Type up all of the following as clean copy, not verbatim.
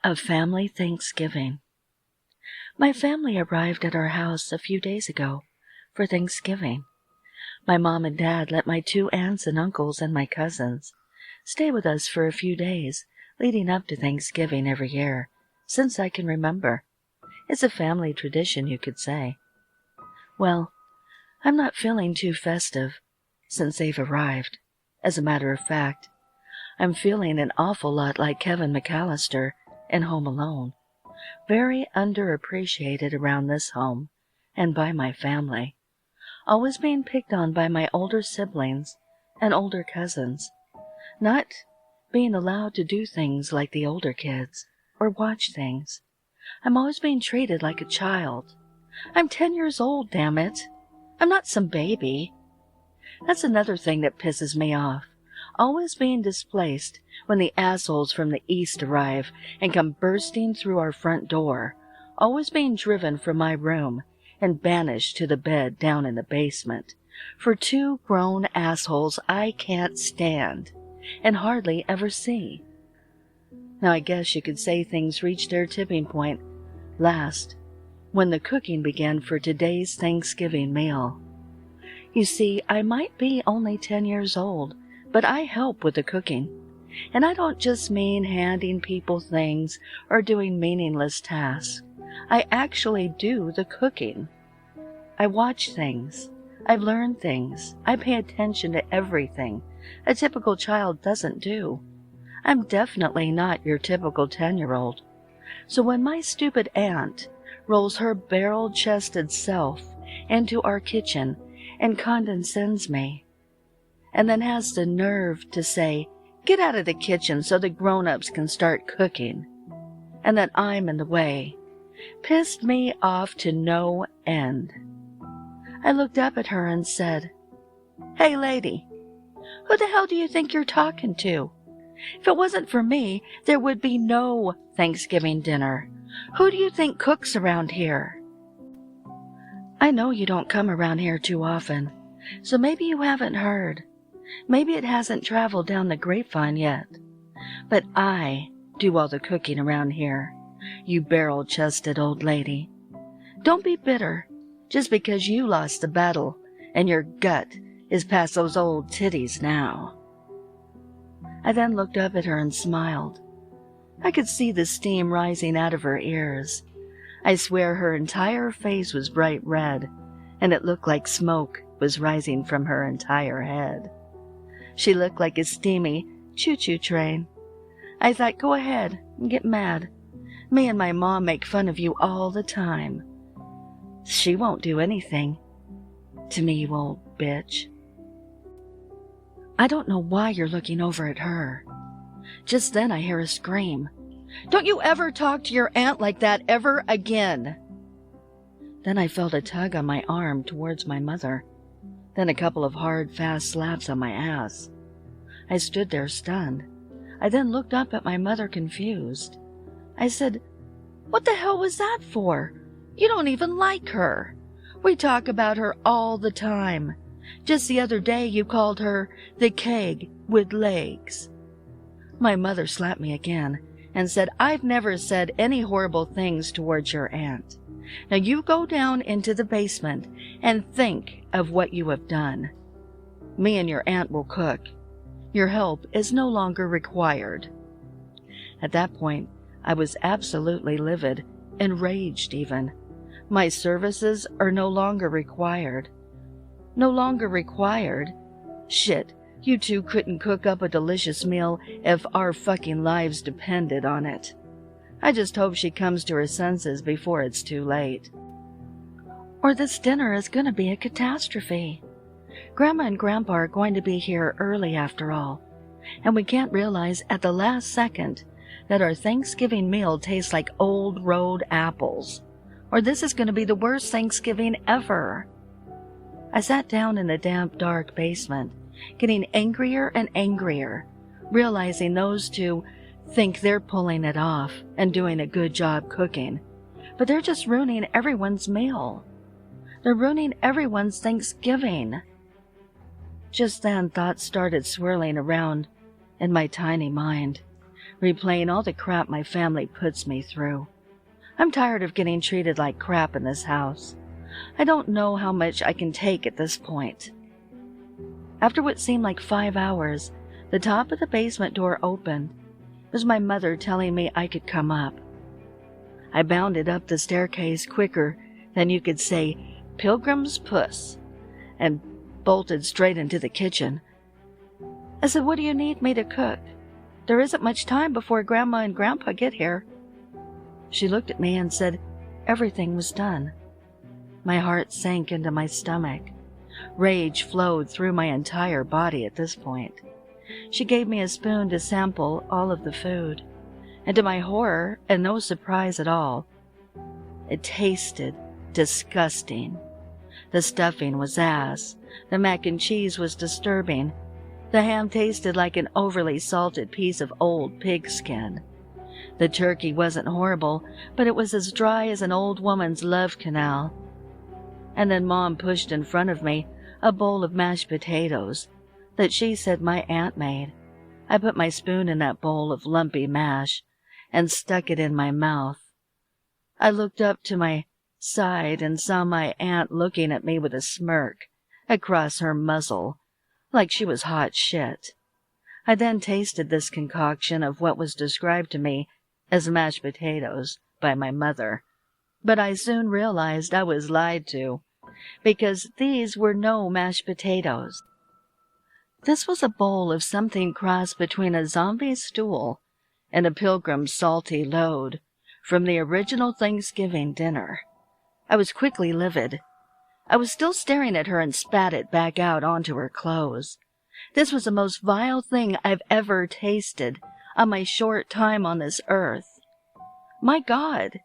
A family Thanksgiving. My family arrived at our house a few days ago for Thanksgiving. My mom and dad let my 2 aunts and uncles and my cousins stay with us for a few days leading up to Thanksgiving every year, since I can remember. It's a family tradition, you could say. Well, I'm not feeling too festive since they've arrived. As a matter of fact, I'm feeling an awful lot like Kevin McAllister in Home Alone, very underappreciated around this home and by my family, always being picked on by my older siblings and older cousins, not being allowed to do things like the older kids or watch things. I'm always being treated like a child. I'm 10 years old, damn it. I'm not some baby. That's another thing that pisses me off. Always being displaced when the assholes from the east arrive and come bursting through our front door. Always being driven from my room and banished to the bed down in the basement for 2 grown assholes I can't stand and hardly ever see. Now I guess you could say things reached their tipping point last when the cooking began for today's Thanksgiving meal. You see, I might be only 10 years old, but I help with the cooking. And I don't just mean handing people things or doing meaningless tasks. I actually do the cooking. I watch things. I've learned things. I pay attention to everything a typical child doesn't do. I'm definitely not your typical 10-year-old. So when my stupid aunt rolls her barrel-chested self into our kitchen and condescends me, and then has the nerve to say, "Get out of the kitchen so the grown-ups can start cooking," and that I'm in the way, pissed me off to no end. I looked up at her and said, "Hey, lady, who the hell do you think you're talking to? If it wasn't for me, there would be no Thanksgiving dinner. Who do you think cooks around here?" I know you don't come around here too often, so maybe you haven't heard. Maybe it hasn't traveled down the grapevine yet. But I do all the cooking around here, you barrel-chested old lady. Don't be bitter just because you lost the battle and your gut is past those old titties now. I then looked up at her and smiled. I could see the steam rising out of her ears. I swear her entire face was bright red, and it looked like smoke was rising from her entire head. She looked like a steamy choo-choo train. I thought, go ahead and get mad. Me and my mom make fun of you all the time. She won't do anything to me, you old bitch. I don't know why you're looking over at her. Just then I hear a scream. "Don't you ever talk to your aunt like that ever again!" Then I felt a tug on my arm towards my mother. Then a couple of hard, fast slaps on my ass. I stood there stunned. I then looked up at my mother confused. I said, "What the hell was that for? You don't even like her. We talk about her all the time. Just the other day you called her the keg with legs." My mother slapped me again and said, "I've never said any horrible things towards your aunt. Now you go down into the basement and think of what you have done. Me and your aunt will cook. Your help is no longer required." At that point, I was absolutely livid, enraged even. My services are no longer required. No longer required? Shit, you two couldn't cook up a delicious meal if our fucking lives depended on it. I just hope she comes to her senses before it's too late. Or this dinner is going to be a catastrophe. Grandma and Grandpa are going to be here early after all, and we can't realize at the last second that our Thanksgiving meal tastes like old road apples, or this is going to be the worst Thanksgiving ever. I sat down in the damp, dark basement, getting angrier and angrier, realizing those two think they're pulling it off and doing a good job cooking, but they're just ruining everyone's meal. They're ruining everyone's Thanksgiving. Just then, thoughts started swirling around in my tiny mind. replaying all the crap my family puts me through. I'm tired of getting treated like crap in this house. I don't know how much I can take at this point. After what seemed like 5 hours, the top of the basement door opened. It was my mother telling me I could come up. I bounded up the staircase quicker than you could say "Pilgrim's Puss" and bolted straight into the kitchen. I said, "What do you need me to cook? There isn't much time before Grandma and Grandpa get here." She looked at me and said everything was done. My heart sank into my stomach. Rage flowed through my entire body at this point. She gave me a spoon to sample all of the food, and to my horror and no surprise at all, it tasted disgusting. The stuffing was ass. The mac and cheese was disturbing. The ham tasted like an overly salted piece of old pig skin. The turkey wasn't horrible, but it was as dry as an old woman's love canal. And then Mom pushed in front of me a bowl of mashed potatoes that she said my aunt made. I put my spoon in that bowl of lumpy mash and stuck it in my mouth. I looked up to my side and saw my aunt looking at me with a smirk across her muzzle, like she was hot shit. I then tasted this concoction of what was described to me as mashed potatoes by my mother, but I soon realized I was lied to, because these were no mashed potatoes. This was a bowl of something crossed between a zombie stool and a pilgrim's salty load from the original Thanksgiving dinner. I was quickly livid. I was still staring at her and spat it back out onto her clothes. This was the most vile thing I've ever tasted on my short time on this earth. My God,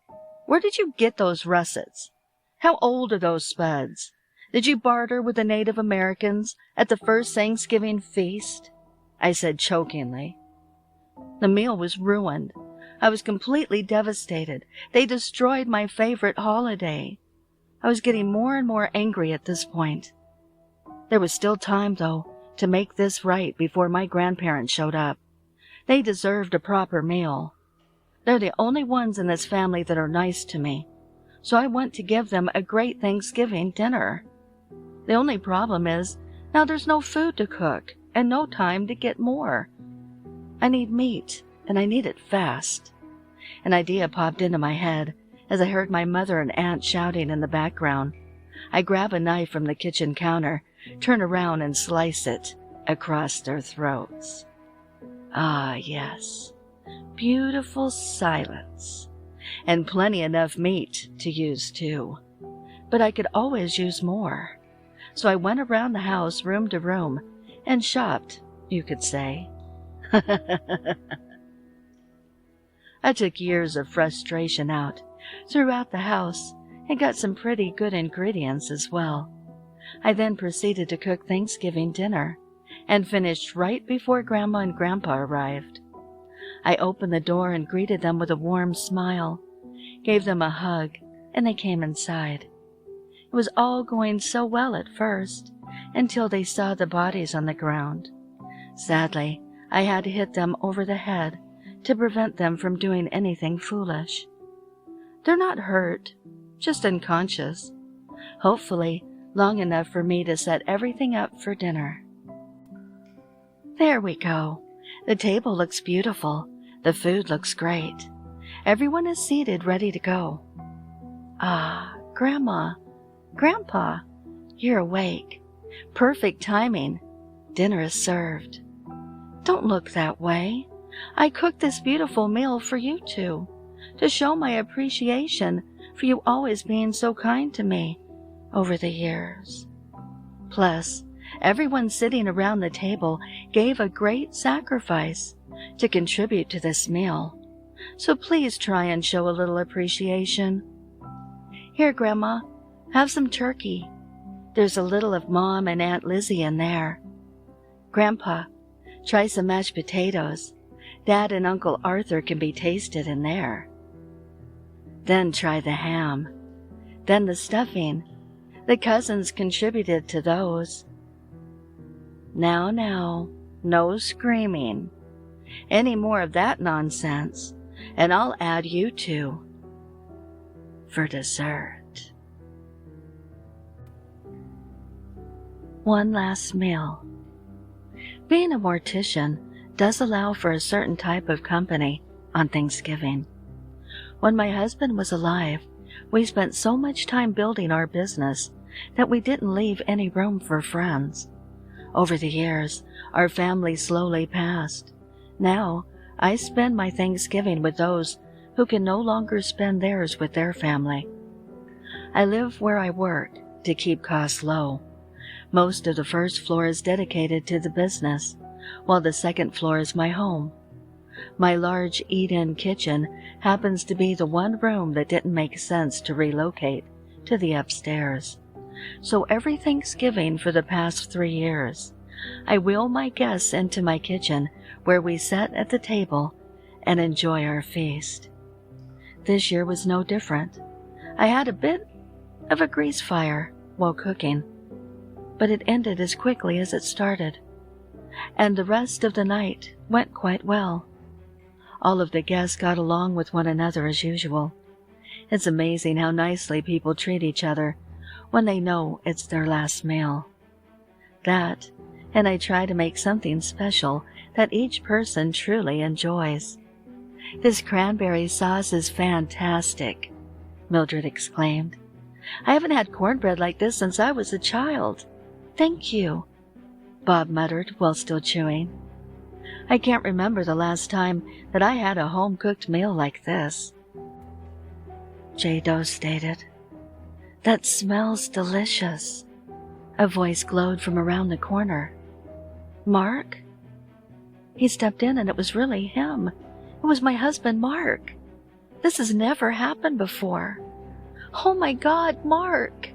where did you get those russets? How old are those spuds? Did you barter with the Native Americans at the first Thanksgiving feast? I said chokingly. The meal was ruined. I was completely devastated. They destroyed my favorite holiday. I was getting more and more angry at this point. There was still time, though, to make this right before my grandparents showed up. They deserved a proper meal. They're the only ones in this family that are nice to me, so I want to give them a great Thanksgiving dinner. The only problem is, now there's no food to cook and no time to get more. I need meat, and I need it fast. An idea popped into my head as I heard my mother and aunt shouting in the background. I grab a knife from the kitchen counter, turn around and slice it across their throats. Ah, yes. Beautiful silence. And plenty enough meat to use, too. But I could always use more. So I went around the house room to room and shopped, you could say. I took years of frustration out, throughout the house, and got some pretty good ingredients as well. I then proceeded to cook Thanksgiving dinner, and finished right before Grandma and Grandpa arrived. I opened the door and greeted them with a warm smile, gave them a hug, and they came inside. It was all going so well at first, until they saw the bodies on the ground. Sadly, I had to hit them over the head to prevent them from doing anything foolish. They're not hurt, just unconscious. Hopefully, long enough for me to set everything up for dinner. There we go. The table looks beautiful. The food looks great. Everyone is seated, ready to go. Ah, Grandma, Grandpa, you're awake. Perfect timing. Dinner is served. Don't look that way. I cooked this beautiful meal for you two, to show my appreciation for you always being so kind to me over the years. Plus, everyone sitting around the table gave a great sacrifice to contribute to this meal, so please try and show a little appreciation. Here, Grandma, have some turkey. There's a little of Mom and Aunt Lizzie in there. Grandpa, try some mashed potatoes. Dad and Uncle Arthur can be tasted in there. Then try the ham. Then the stuffing. The cousins contributed to those. Now, no screaming. Any more of that nonsense, and I'll add you two for dessert. One last meal. Being a mortician does allow for a certain type of company on Thanksgiving. When my husband was alive, we spent so much time building our business that we didn't leave any room for friends. Over the years, our family slowly passed. Now, I spend my Thanksgiving with those who can no longer spend theirs with their family. I live where I work to keep costs low. Most of the first floor is dedicated to the business, while the second floor is my home. My large eat-in kitchen happens to be the one room that didn't make sense to relocate to the upstairs. So every Thanksgiving for the past 3 years, I wheel my guests into my kitchen where we sit at the table and enjoy our feast. This year was no different. I had a bit of a grease fire while cooking, but it ended as quickly as it started, and the rest of the night went quite well. All of the guests got along with one another as usual. It's amazing how nicely people treat each other when they know it's their last meal. That, and I try to make something special that each person truly enjoys. This cranberry sauce is fantastic, Mildred exclaimed. I haven't had cornbread like this since I was a child. Thank you, Bob muttered while still chewing. I can't remember the last time that I had a home-cooked meal like this. J. Doe stated. That smells delicious. A voice glowed from around the corner. Mark? He stepped in and it was really him. It was my husband, Mark. This has never happened before. Oh my God, Mark!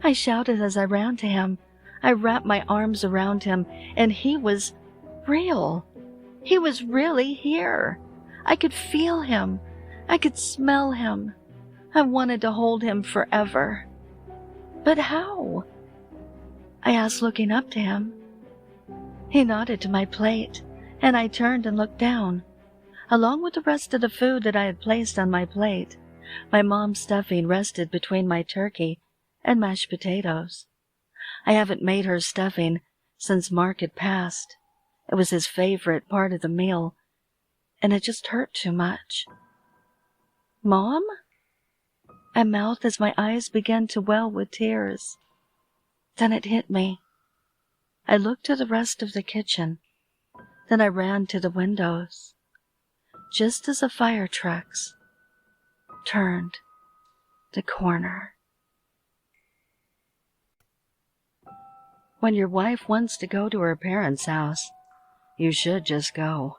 I shouted as I ran to him. I wrapped my arms around him, and he was real. He was really here. I could feel him. I could smell him. I wanted to hold him forever. But how? I asked, looking up to him. He nodded to my plate, and I turned and looked down. Along with the rest of the food that I had placed on my plate, my mom's stuffing rested between my turkey and mashed potatoes. I haven't made her stuffing since Mark had passed. It was his favorite part of the meal, and it just hurt too much. Mom? I mouthed as my eyes began to well with tears. Then it hit me. I looked to the rest of the kitchen. Then I ran to the windows. Just as the fire trucks turned the corner. When your wife wants to go to her parents' house, you should just go.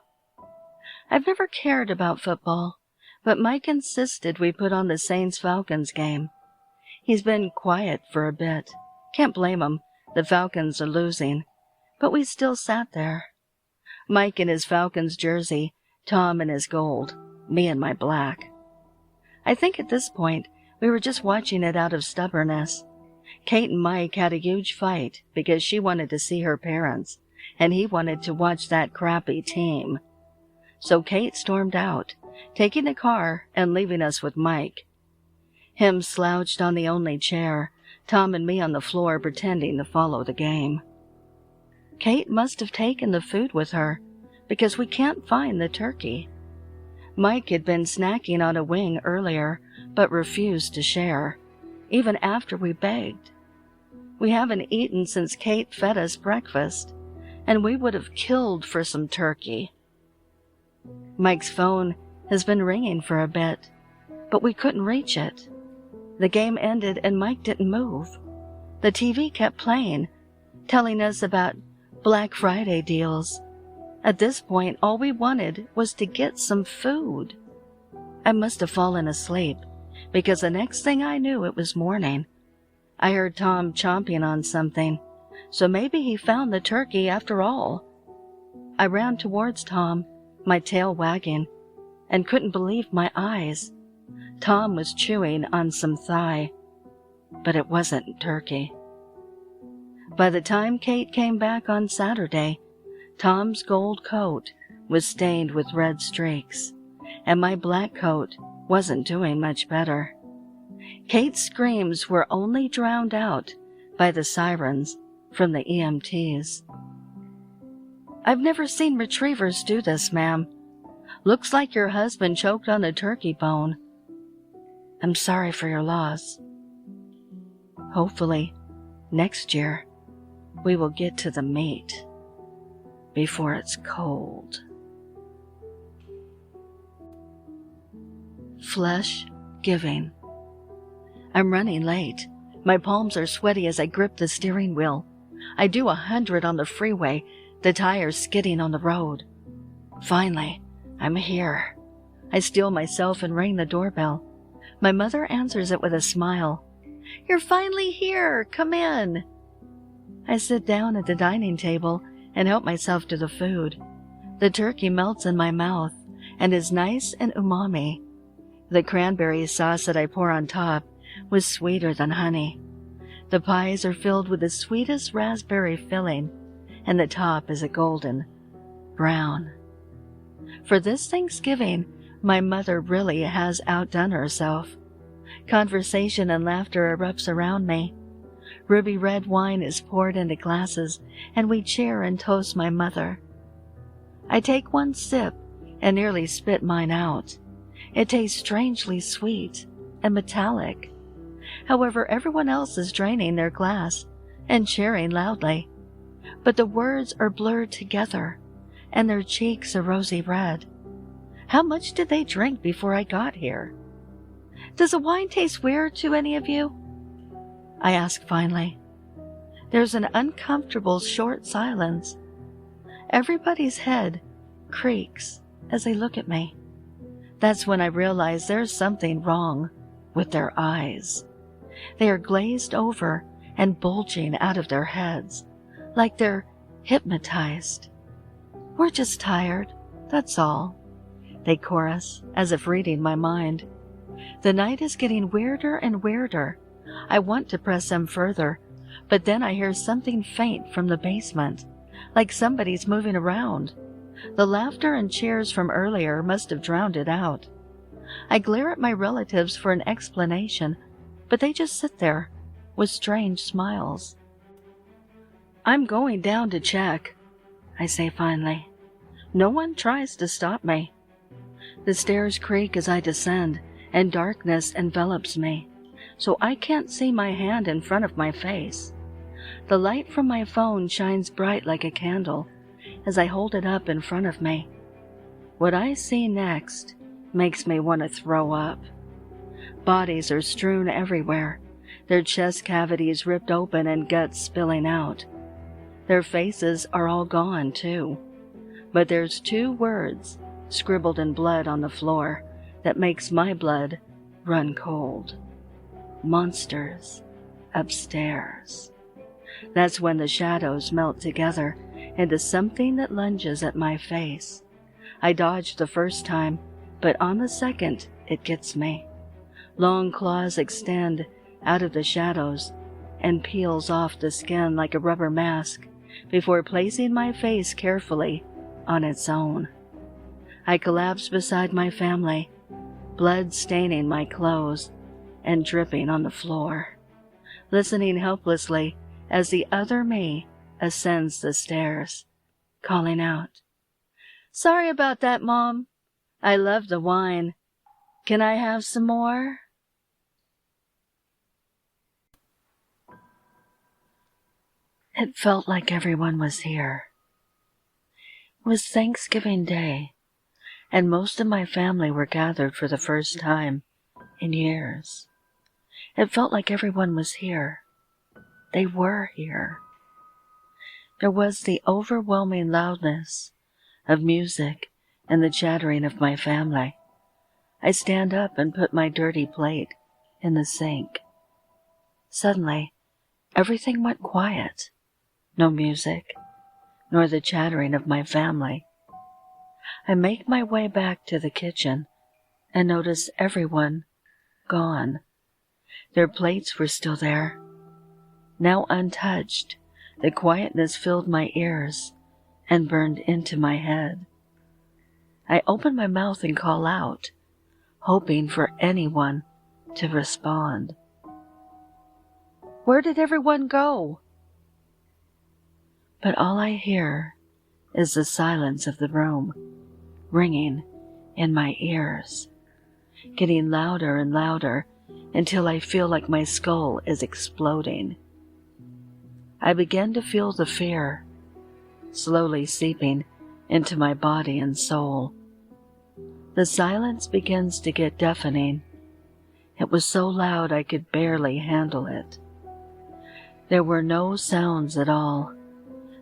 I've never cared about football, but Mike insisted we put on the Saints-Falcons game. He's been quiet for a bit. Can't blame him. The Falcons are losing. But we still sat there. Mike in his Falcons jersey, Tom in his gold, me in my black. I think at this point we were just watching it out of stubbornness. Kate and Mike had a huge fight because she wanted to see her parents, and he wanted to watch that crappy team. So Kate stormed out, taking the car and leaving us with Mike. Him slouched on the only chair, Tom and me on the floor pretending to follow the game. Kate must have taken the food with her, because we can't find the turkey. Mike had been snacking on a wing earlier, but refused to share, even after we begged. We haven't eaten since Kate fed us breakfast, and we would have killed for some turkey. Mike's phone has been ringing for a bit, but we couldn't reach it. The game ended and Mike didn't move. The TV kept playing, telling us about Black Friday deals. At this point, all we wanted was to get some food. I must have fallen asleep, because the next thing I knew, it was morning. I heard Tom chomping on something, so maybe he found the turkey after all. I ran towards Tom, my tail wagging, and couldn't believe my eyes. Tom was chewing on some thigh, but it wasn't turkey. By the time Kate came back on Saturday, Tom's gold coat was stained with red streaks, and my black coat wasn't doing much better. Kate's screams were only drowned out by the sirens from the EMTs. "I've never seen retrievers do this, ma'am. Looks like your husband choked on a turkey bone. I'm sorry for your loss. Hopefully, next year, we will get to the meat before it's cold." Fleshgiving. I'm running late. My palms are sweaty as I grip the steering wheel. I do 100 on the freeway, the tires skidding on the road. Finally, I'm here. I steel myself and ring the doorbell. My mother answers it with a smile. "You're finally here. Come in." I sit down at the dining table and help myself to the food. The turkey melts in my mouth and is nice and umami. The cranberry sauce that I pour on top was sweeter than honey. The pies are filled with the sweetest raspberry filling, and the top is a golden brown. For this Thanksgiving, my mother really has outdone herself. Conversation and laughter erupts around me. Ruby red wine is poured into glasses, and we cheer and toast my mother. I take one sip and nearly spit mine out. It tastes strangely sweet and metallic. However, everyone else is draining their glass and cheering loudly. But the words are blurred together, and their cheeks are rosy red. How much did they drink before I got here? "Does the wine taste weird to any of you?" I ask finally. There's an uncomfortable short silence. Everybody's head creaks as they look at me. That's when I realize there's something wrong with their eyes. They are glazed over and bulging out of their heads, like they're hypnotized. "We're just tired, that's all," they chorus, as if reading my mind. The night is getting weirder and weirder. I want to press them further, but then I hear something faint from the basement, like somebody's moving around. The laughter and cheers from earlier must have drowned it out. I glare at my relatives for an explanation, but they just sit there with strange smiles. "I'm going down to check," I say finally. No one tries to stop me. The stairs creak as I descend, and darkness envelops me, so I can't see my hand in front of my face. The light from my phone shines bright like a candle as I hold it up in front of me. What I see next makes me want to throw up. Bodies are strewn everywhere, their chest cavities ripped open and guts spilling out. Their faces are all gone, too. But there's 2 words scribbled in blood on the floor that makes my blood run cold. Monsters upstairs. That's when the shadows melt together into something that lunges at my face. I dodged the first time, but on the second, it gets me. Long claws extend out of the shadows and peels off the skin like a rubber mask before placing my face carefully on its own. I collapse beside my family, blood staining my clothes and dripping on the floor, listening helplessly as the other me ascends the stairs, calling out, "Sorry about that, Mom. I love the wine. Can I have some more?" It felt like everyone was here. It was Thanksgiving Day, and most of my family were gathered for the first time in years. It felt like everyone was here. They were here. There was the overwhelming loudness of music and the chattering of my family. I stand up and put my dirty plate in the sink. Suddenly, everything went quiet. No music, nor the chattering of my family. I make my way back to the kitchen and notice everyone gone. Their plates were still there. Now untouched, the quietness filled my ears and burned into my head. I open my mouth and call out, hoping for anyone to respond. Where did everyone go? But all I hear is the silence of the room, ringing in my ears, getting louder and louder until I feel like my skull is exploding. I begin to feel the fear slowly seeping into my body and soul. The silence begins to get deafening. It was so loud I could barely handle it. There were no sounds at all.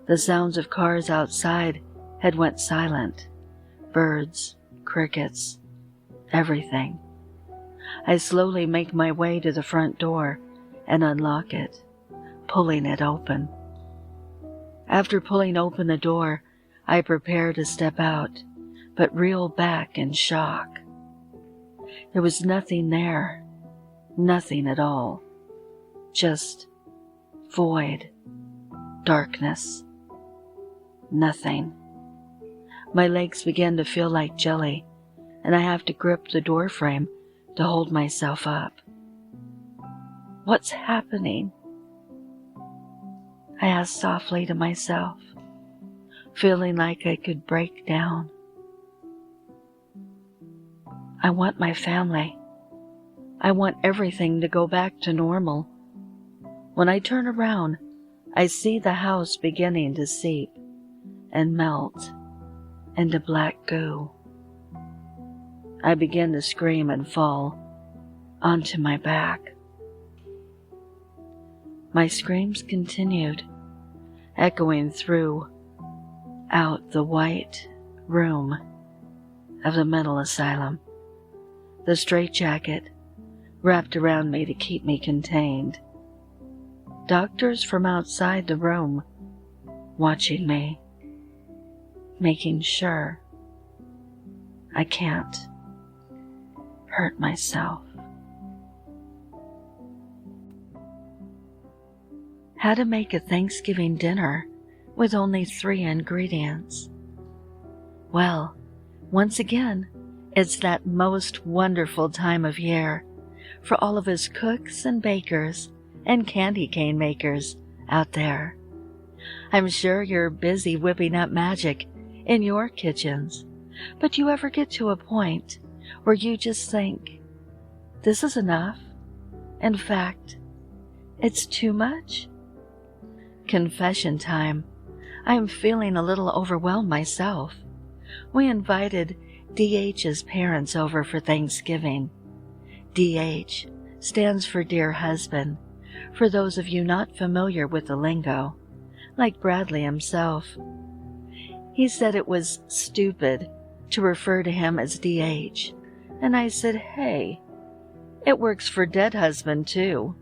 The sounds of cars outside had went silent. Birds, crickets, everything. I slowly make my way to the front door and unlock it, pulling it open. After pulling open the door, I prepare to step out, but reel back in shock. There was nothing there, nothing at all. Just void, darkness, nothing. My legs begin to feel like jelly, and I have to grip the door frame to hold myself up. What's happening? I ask softly to myself, feeling like I could break down. I want my family. I want everything to go back to normal. When I turn around, I see the house beginning to seep and melt into black goo. I begin to scream and fall onto my back. My screams continued, echoing throughout the white room of the mental asylum. The straitjacket wrapped around me to keep me contained. Doctors from outside the room watching me, making sure I can't hurt myself. How to make a Thanksgiving dinner with only 3 ingredients. Well, once again, it's that most wonderful time of year for all of us cooks and bakers and candy cane makers out there. I'm sure you're busy whipping up magic in your kitchens, but you ever get to a point where you just think, this is enough? In fact, it's too much? Confession time. I'm feeling a little overwhelmed myself. We invited DH's parents over for Thanksgiving. DH stands for Dear Husband, for those of you not familiar with the lingo, like Bradley himself. He said it was stupid to refer to him as DH, and I said, hey, it works for Dead Husband too.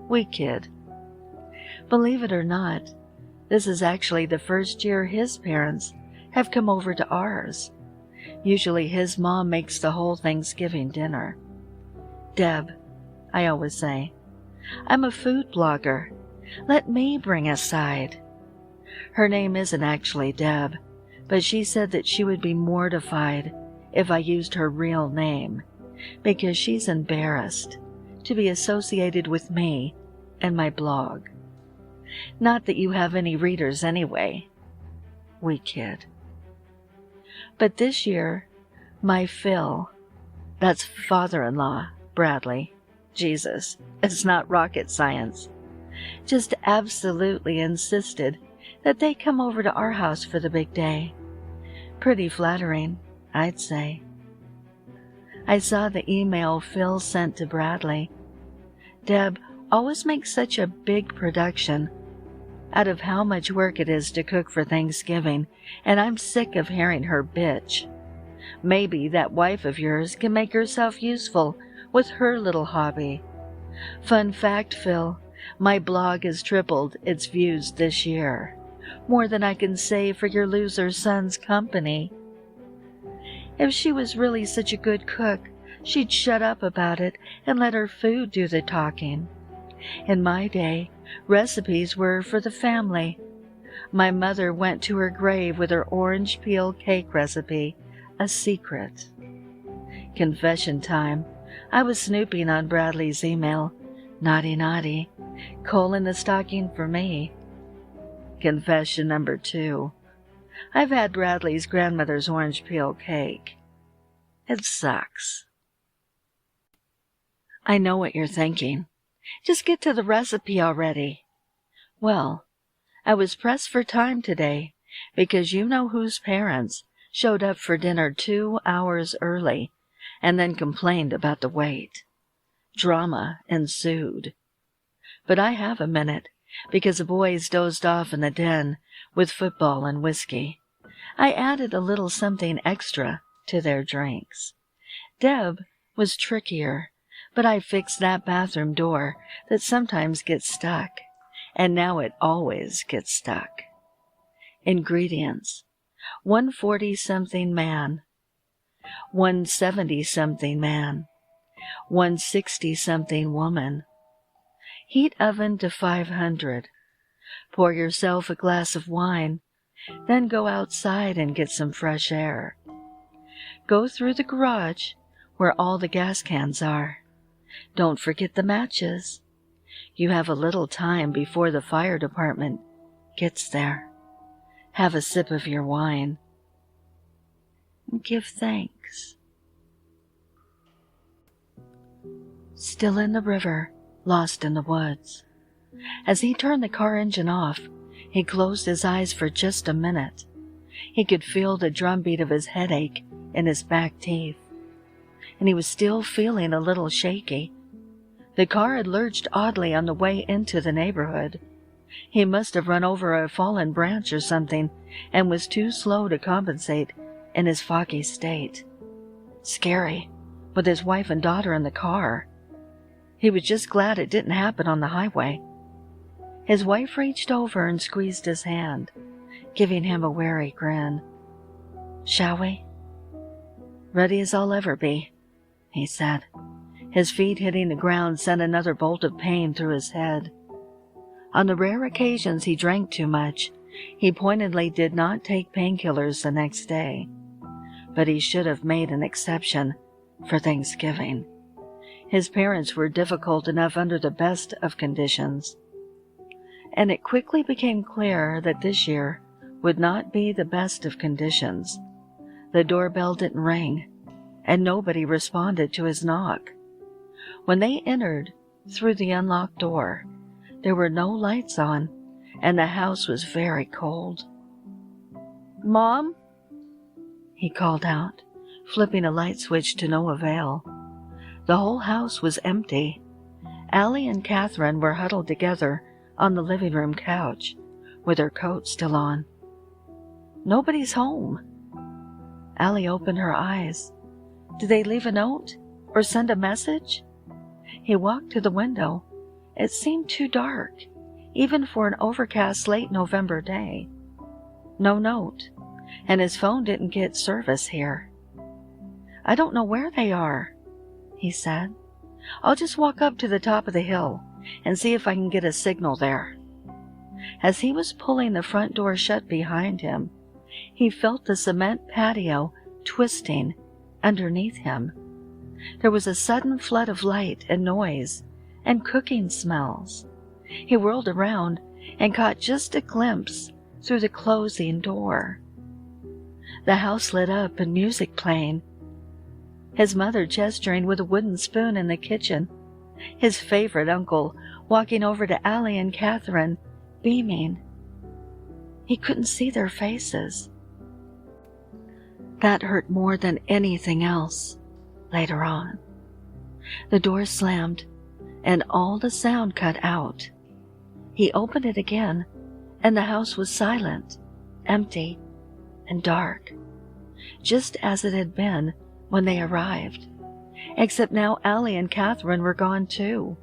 We kid. Believe it or not, this is actually the first year his parents have come over to ours. Usually his mom makes the whole Thanksgiving dinner. Deb, I always say, I'm a food blogger. Let me bring a side. Her name isn't actually Deb, but she said that she would be mortified if I used her real name, because she's embarrassed to be associated with me and my blog. Not that you have any readers anyway. We kid. But this year, my Phil, that's father-in-law, Bradley, Jesus, it's not rocket science, just absolutely insisted that they come over to our house for the big day. Pretty flattering, I'd say. I saw the email Phil sent to Bradley. Deb always makes such a big production out of how much work it is to cook for Thanksgiving, and I'm sick of hearing her bitch. Maybe that wife of yours can make herself useful with her little hobby. Fun fact, Phil, my blog has tripled its views this year, more than I can save for your loser son's company. If she was really such a good cook, she'd shut up about it and let her food do the talking. In my day, recipes were for the family. My mother went to her grave with her orange peel cake recipe, a secret. Confession time. I was snooping on Bradley's email. Naughty, naughty. Coal in the stocking for me. Confession number 2. I've had Bradley's grandmother's orange peel cake. It sucks. I know what you're thinking. Just get to the recipe already. Well, I was pressed for time today because you know whose parents showed up for dinner 2 hours early and then complained about the wait. Drama ensued. But I have a minute because the boys dozed off in the den with football and whiskey. I added a little something extra to their drinks. Deb was trickier, but I fixed that bathroom door that sometimes gets stuck, and now it always gets stuck. Ingredients: 1 40-something man, 1 70-something man, 1 60-something woman. Heat oven to 500. Pour yourself a glass of wine, then go outside and get some fresh air. Go through the garage where all the gas cans are. Don't forget the matches. You have a little time before the fire department gets there. Have a sip of your wine. Give thanks. Still in the river, lost in the woods. As he turned the car engine off, he closed his eyes for just a minute. He could feel the drumbeat of his headache in his back teeth, and he was still feeling a little shaky. The car had lurched oddly on the way into the neighborhood. He must have run over a fallen branch or something and was too slow to compensate in his foggy state. Scary, with his wife and daughter in the car. He was just glad it didn't happen on the highway. His wife reached over and squeezed his hand, giving him a wary grin. "Shall we?" "Ready as I'll ever be," he said. His feet hitting the ground sent another bolt of pain through his head. On the rare occasions he drank too much, he pointedly did not take painkillers the next day. But he should have made an exception for Thanksgiving. His parents were difficult enough under the best of conditions. And it quickly became clear that this year would not be the best of conditions. The doorbell didn't ring, and nobody responded to his knock. When they entered through the unlocked door, there were no lights on, and the house was very cold. "Mom?" he called out, flipping a light switch to no avail. The whole house was empty. Allie and Catherine were huddled together on the living room couch, with her coat still on. "Nobody's home." Allie opened her eyes. "Did they leave a note or send a message?" He walked to the window. It seemed too dark, even for an overcast late November day. No note, and his phone didn't get service here. "I don't know where they are," he said. "I'll just walk up to the top of the hill and see if I can get a signal there." As he was pulling the front door shut behind him, he felt the cement patio twisting underneath him. There was a sudden flood of light and noise and cooking smells. He whirled around and caught just a glimpse through the closing door. The house lit up and music playing. His mother gesturing with a wooden spoon in the kitchen. His favorite uncle walking over to Allie and Catherine, beaming. He couldn't see their faces. That hurt more than anything else later on. The door slammed, and all the sound cut out. He opened it again, and the house was silent, empty, and dark, just as it had been when they arrived, except now Allie and Catherine were gone too.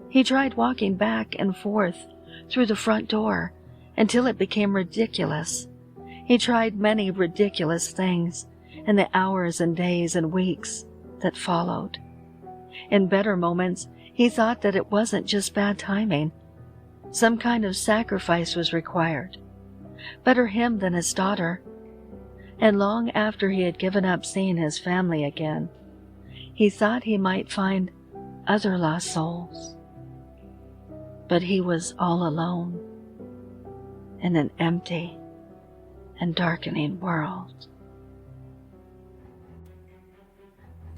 He tried walking back and forth through the front door until it became ridiculous. He tried many ridiculous things in the hours and days and weeks that followed. In better moments, he thought that it wasn't just bad timing. Some kind of sacrifice was required. Better him than his daughter. And long after he had given up seeing his family again, he thought he might find other lost souls. But he was all alone in an empty and darkening world.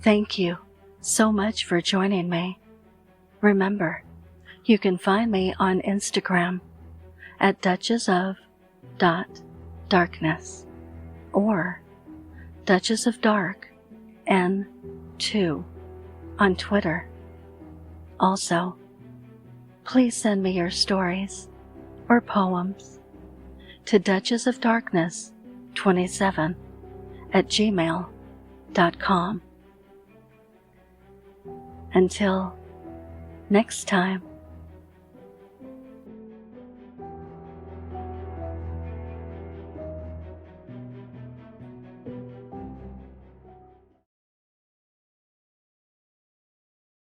Thank you so much for joining me. Remember, you can find me on Instagram at duchessof.darkness or Duchess of Dark N2 on Twitter. Also, please send me your stories or poems to duchessofdarkness27@gmail.com. Until next time.